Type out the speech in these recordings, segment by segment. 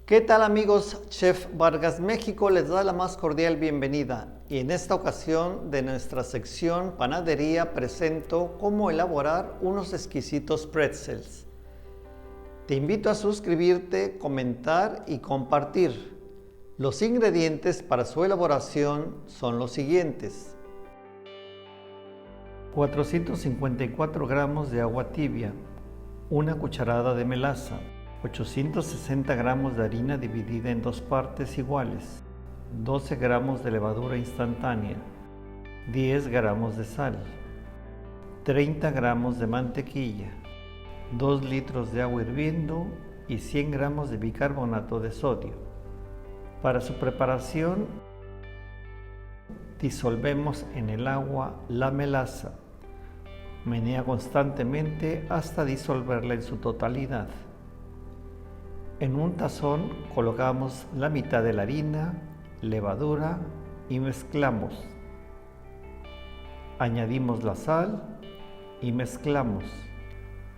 ¿Qué tal amigos? Chef Vargas México les da la más cordial bienvenida y en esta ocasión de nuestra sección Panadería presento cómo elaborar unos exquisitos pretzels. Te invito a suscribirte, comentar y compartir. Los ingredientes para su elaboración son los siguientes: 454 gramos de agua tibia, una cucharada de melaza, 860 gramos de harina dividida en dos partes iguales, 12 gramos de levadura instantánea, 10 gramos de sal, 30 gramos de mantequilla, 2 litros de agua hirviendo y 100 gramos de bicarbonato de sodio. Para su preparación, disolvemos en el agua la melaza. Menea constantemente hasta disolverla en su totalidad. En un tazón colocamos la mitad de la harina, levadura y mezclamos. Añadimos la sal y mezclamos.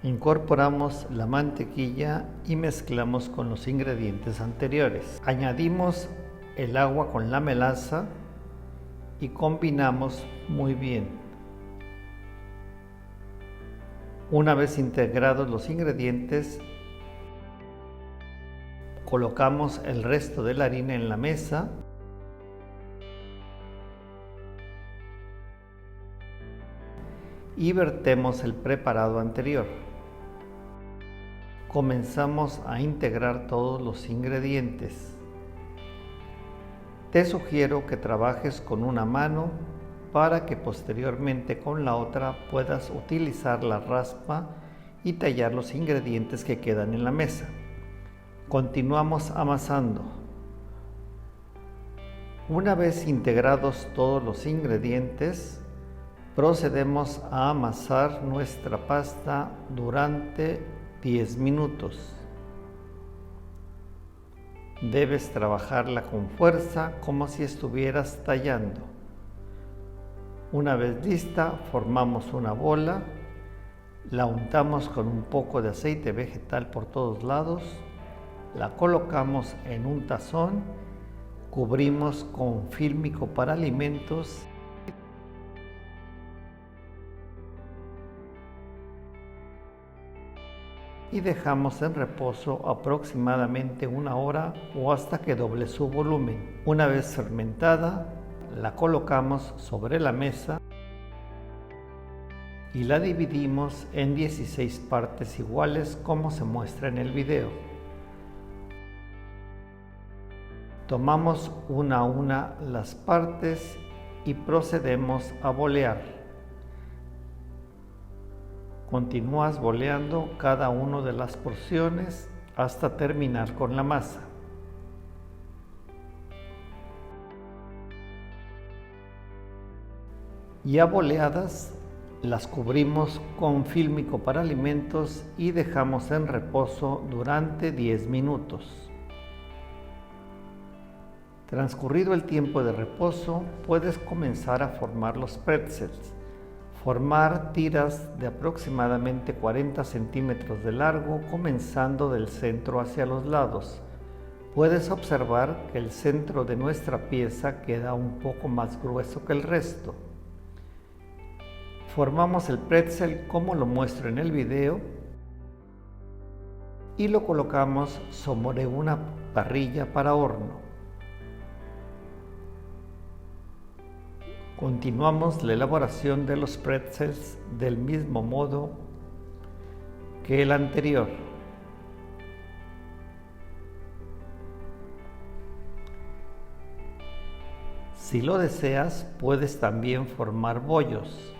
Incorporamos la mantequilla y mezclamos con los ingredientes anteriores. Añadimos el agua con la melaza y combinamos muy bien. Una vez integrados los ingredientes, colocamos el resto de la harina en la mesa y vertemos el preparado anterior. Comenzamos a integrar todos los ingredientes. Te sugiero que trabajes con una mano para que posteriormente con la otra puedas utilizar la raspa y tallar los ingredientes que quedan en la mesa. Continuamos amasando. Una vez integrados todos los ingredientes, procedemos a amasar nuestra pasta durante 10 minutos. Debes trabajarla con fuerza como si estuvieras tallando. Una vez lista, formamos una bola, la untamos con un poco de aceite vegetal por todos lados, la colocamos en un tazón, cubrimos con fílmico para alimentos y dejamos en reposo aproximadamente una hora o hasta que doble su volumen. Una vez fermentada, la colocamos sobre la mesa y la dividimos en 16 partes iguales como se muestra en el video. Tomamos una a una las partes y procedemos a bolear. Continúas boleando cada una de las porciones hasta terminar con la masa. Ya boleadas, las cubrimos con fílmico para alimentos y dejamos en reposo durante 10 minutos. Transcurrido el tiempo de reposo, puedes comenzar a formar los pretzels. Formar tiras de aproximadamente 40 centímetros de largo, comenzando del centro hacia los lados. Puedes observar que el centro de nuestra pieza queda un poco más grueso que el resto. Formamos el pretzel como lo muestro en el video y lo colocamos sobre una parrilla para horno. Continuamos la elaboración de los pretzels del mismo modo que el anterior. Si lo deseas, puedes también formar bollos.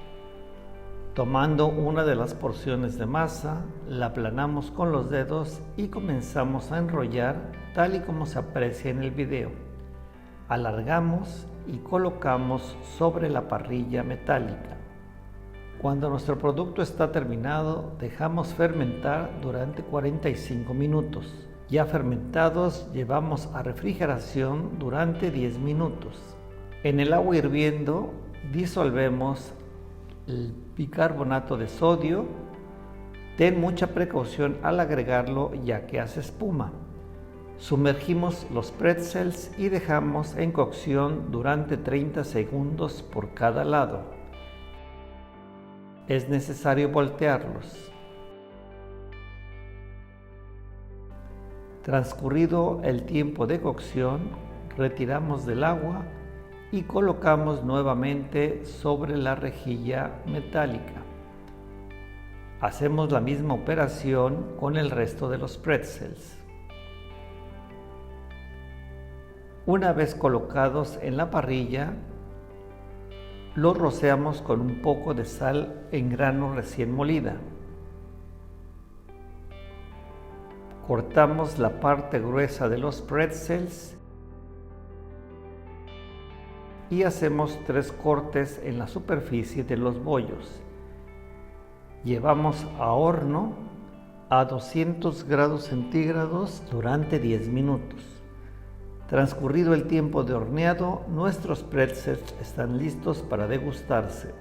Tomando una de las porciones de masa, la aplanamos con los dedos y comenzamos a enrollar tal y como se aprecia en el video. Alargamos y colocamos sobre la parrilla metálica. Cuando nuestro producto está terminado, dejamos fermentar durante 45 minutos. Ya fermentados, llevamos a refrigeración durante 10 minutos. En el agua hirviendo, disolvemos el bicarbonato de sodio. Ten mucha precaución al agregarlo ya que hace espuma. Sumergimos los pretzels y dejamos en cocción durante 30 segundos por cada lado. Es necesario voltearlos. Transcurrido el tiempo de cocción, retiramos del agua y colocamos nuevamente sobre la rejilla metálica. Hacemos la misma operación con el resto de los pretzels. Una vez colocados en la parrilla, los rociamos con un poco de sal en grano recién molida. Cortamos la parte gruesa de los pretzels y hacemos 3 cortes en la superficie de los bollos. Llevamos a horno a 200 grados centígrados durante 10 minutos. Transcurrido el tiempo de horneado, nuestros pretzels están listos para degustarse.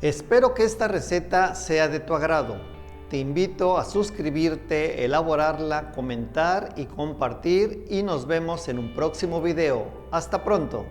Espero que esta receta sea de tu agrado. Te invito a suscribirte, elaborarla, comentar y compartir y nos vemos en un próximo video. Hasta pronto.